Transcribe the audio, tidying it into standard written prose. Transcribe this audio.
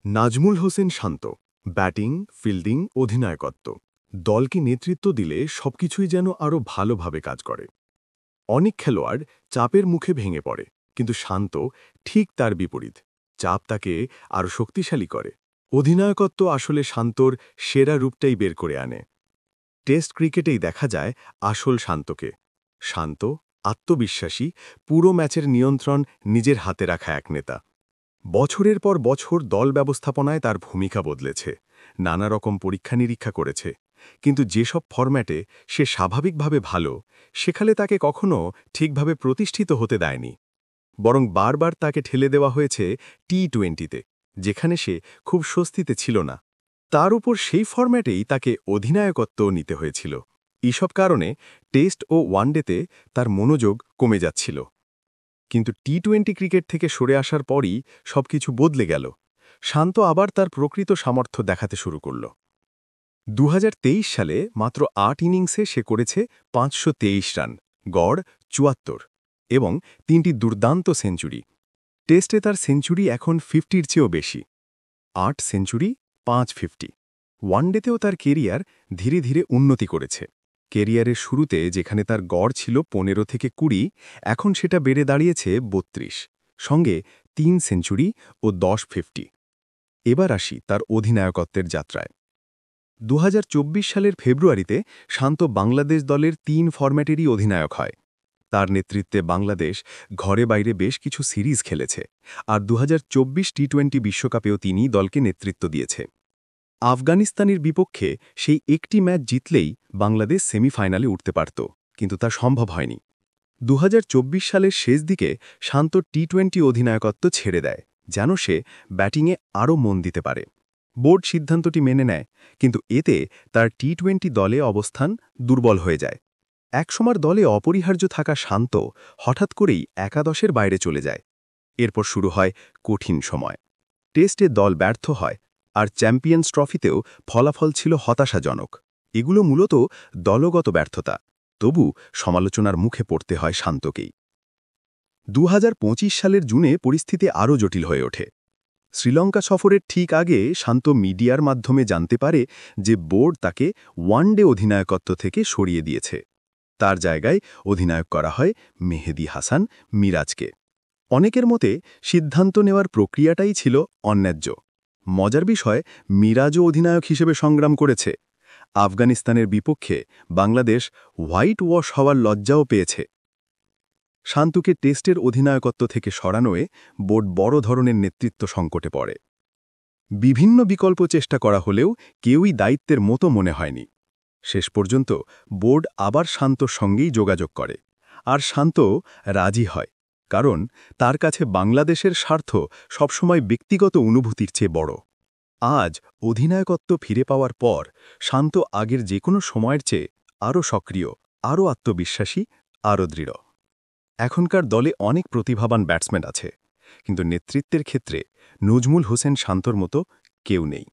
নাজমুল হোসেন শান্ত, batting, fielding, অধিনায়কত্ব দলকে নেতৃত্ব দিলে সবকিছুই যেন আরও ভালোভাবে কাজ করে। অনেক খেলোয়াড় চাপের মুখে ভেঙে পড়ে, কিন্তু শান্ত ঠিক তার বিপরীত। চাপ তাকে আরও শক্তিশালী করে। অধিনায়কত্ব আসলে শান্তর সেরা রূপটাই বের করে আনে। টেস্ট ক্রিকেটেই দেখা যায় আসল শান্তকে। শান্ত, আত্মবিশ্বাসী, পুরো ম্যাচের নিয়ন্ত্রণ নিজের হাতে রাখা এক নেতা। বছরের পর বছর দল ব্যবস্থাপনায় তার ভূমিকা বদলেছে, নানা রকম পরীক্ষা-নিরীক্ষা করেছে। কিন্তু যেসব ফরম্যাটে সে স্বাভাবিকভাবে ভালো, সেখানে তাকে কখনো ঠিকভাবে প্রতিষ্ঠিত হতে দেয়নি। বরং বারবার তাকে ঠেলে দেওয়া হয়েছে টি-20-তে, যেখানে সে খুব স্বস্তিতে ছিল না। তার উপর সেই ফরম্যাটেই তাকে অধিনায়কত্ব নিতে হয়েছিল। এসব কারণে টেস্ট ও ওয়ানডেতে তার মনোযোগ কমে যাচ্ছিল। কিন্তু টি-20 ক্রিকেট থেকে সরে আসার পরই সবকিছু বদলে গেল। শান্ত আবার তার প্রকৃত সামর্থ্য দেখাতে শুরু করল। ২০২৩ সালে মাত্র ৮ ইনিংসে সে করেছে ৫২৩ রান, গড় ৭৪ এবং ৩টি দুর্দান্ত সেঞ্চুরি। টেস্টে তার সেঞ্চুরি এখন 50-র চেয়েও বেশি। ৮ সেঞ্চুরি, ৫ 50। ওয়ানডেতেও তার কেরিয়ার ধীরে ধীরে উন্নতি করেছে। কেরিয়ারের শুরুতে যেখানে তার গড় ছিল ১৫ থেকে ২০, এখন সেটা বেড়ে দাঁড়িয়েছে ৩২, সঙ্গে ৩ সেঞ্চুরি ও ১০ 50। এবার আসি তার অধিনায়কত্বের যাত্রায়। ২০২৪ সালের ফেব্রুয়ারিতে শান্ত বাংলাদেশ দলের ৩ ফরম্যাটেরই অধিনায়ক হয়। তার নেতৃত্বে বাংলাদেশ ঘরে বাইরে বেশ কিছু সিরিজ খেলেছে, আর ২০২৪ টি-20 বিশ্বকাপেও তিনি দলকে নেতৃত্ব দিয়েছে। আফগানিস্তানের বিপক্ষে সেই একটি ম্যাচ জিতলেই বাংলাদেশ সেমিফাইনালে উঠতে পারত, কিন্তু তা সম্ভব হয়নি। ২০২৪ সালের শেষ দিকে শান্ত টি-20 অধিনায়কত্ব ছেড়ে দেয়, যেন সে ব্যাটিংয়ে আরও মন দিতে পারে। বোর্ড সিদ্ধান্তটি মেনে নেয়, কিন্তু এতে তার টি-20 দলে অবস্থান দুর্বল হয়ে যায়। একসময় দলে অপরিহার্য থাকা শান্ত হঠাৎ করেই একাদশের বাইরে চলে যায়। এরপর শুরু হয় কঠিন সময়। টেস্টে দল ব্যর্থ হয়, আর চ্যাম্পিয়ন্স ট্রফিতেও ফলাফল ছিল হতাশাজনক। এগুলো মূলত দলগত ব্যর্থতা, তবু সমালোচনার মুখে পড়তে হয় শান্তকেই। ২০২৫ সালের জুনে পরিস্থিতি আরও জটিল হয়ে ওঠে। শ্রীলঙ্কা সফরের ঠিক আগে শান্ত মিডিয়ার মাধ্যমে জানতে পারে যে বোর্ড তাকে ওয়ানডে অধিনায়কত্ব থেকে সরিয়ে দিয়েছে। তার জায়গায় অধিনায়ক করা হয় মেহেদী হাসান মিরাজকে। অনেকের মতে সিদ্ধান্ত নেওয়ার প্রক্রিয়াটাই ছিল অন্যায্য। মজার বিষয়, মিরাজও অধিনায়ক হিসেবে সংগ্রাম করেছে। আফগানিস্তানের বিপক্ষে বাংলাদেশ হোয়াইট ওয়াশ হওয়ার লজ্জাও পেয়েছে। শান্তকে টেস্টের অধিনায়কত্ব থেকে সরানোয় বোর্ড বড় ধরনের নেতৃত্ব সংকটে পড়ে। বিভিন্ন বিকল্প চেষ্টা করা হলেও কেউই দায়িত্বের মতো মনে হয়নি। শেষ পর্যন্ত বোর্ড আবার শান্তর সঙ্গেই যোগাযোগ করে, আর শান্ত রাজি হয়, কারণ তার কাছে বাংলাদেশের স্বার্থ সবসময় ব্যক্তিগত অনুভূতির চেয়ে বড়। আজ অধিনায়কত্ব ফিরে পাওয়ার পর শান্ত আগের যে কোনো সময়ের চেয়ে আরও সক্রিয়, আরও আত্মবিশ্বাসী, আরও দৃঢ়। এখনকার দলে অনেক প্রতিভাবান ব্যাটসম্যান আছে, কিন্তু নেতৃত্বের ক্ষেত্রে নজমুল হোসেন শান্তর মতো কেউ নেই।